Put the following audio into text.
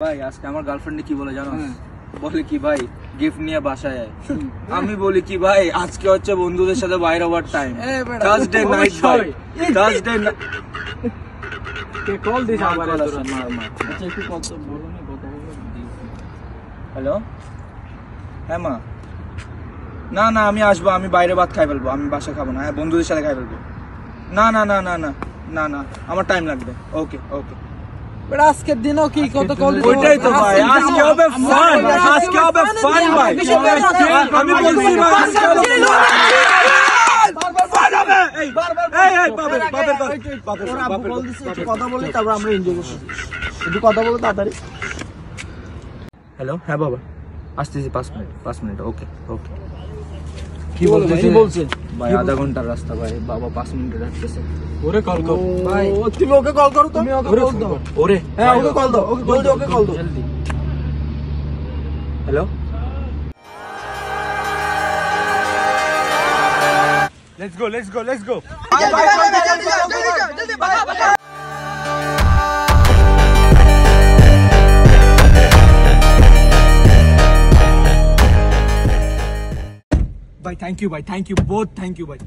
ভাই আজকে আমার গার্লফ্রেন্ড কি বলে জানো? বলে কি ভাই গিফট নিয়ে বাসায় আয়। আমি বলি কি ভাই আজকে হচ্ছে বন্ধুদের সাথে বাইরে ওভার টাইম, থার্সডে নাইট ভাই, থার্সডে কে কল দিছ আবার মার আচ্ছা একটু কথা বলো না, কথা বলো। হ্যালো হ্যাঁ মা, না না আমি আসবো, আমি বাইরে ভাত খাই ফেলবো, আমি বাসায় খাবো না, হ্যাঁ বন্ধুদের সাথে খাই ফেলবো। না না না না না না না আমার টাইম লাগবে। ওকে ওকে বেটা আজকের দিনও কি কত কল দিছ? ওইটাই তো ভাই, আজকে হবে ফান, আজকে হবে ফান ভাই। আমি বলছি ভাই আজকে হবে ফান হবে। এই বাবের কথা বলি তারপর আমরা এনজয় করব। একটু কথা বলো তাড়াতাড়ি। হ্যালো হ্যাঁ বাবা আসতেছি 5 মিনিট। ওকে ওকে কি বলছে ভাই আধা ঘন্টার রাস্তা ভাই, বাবা 5 মিনিটে আসতেছে। ওরে কল কর ভাই, তুমি ওকে কল করো, তুমি ওকে কল দাও। ওরে হ্যাঁ ওকে কল দাও, ওকে কল দাও, ওকে কল দাও জলদি। হ্যালো let's go भाई, थैंक यू भाई, थैंक यू, बहुत थैंक यू भाई।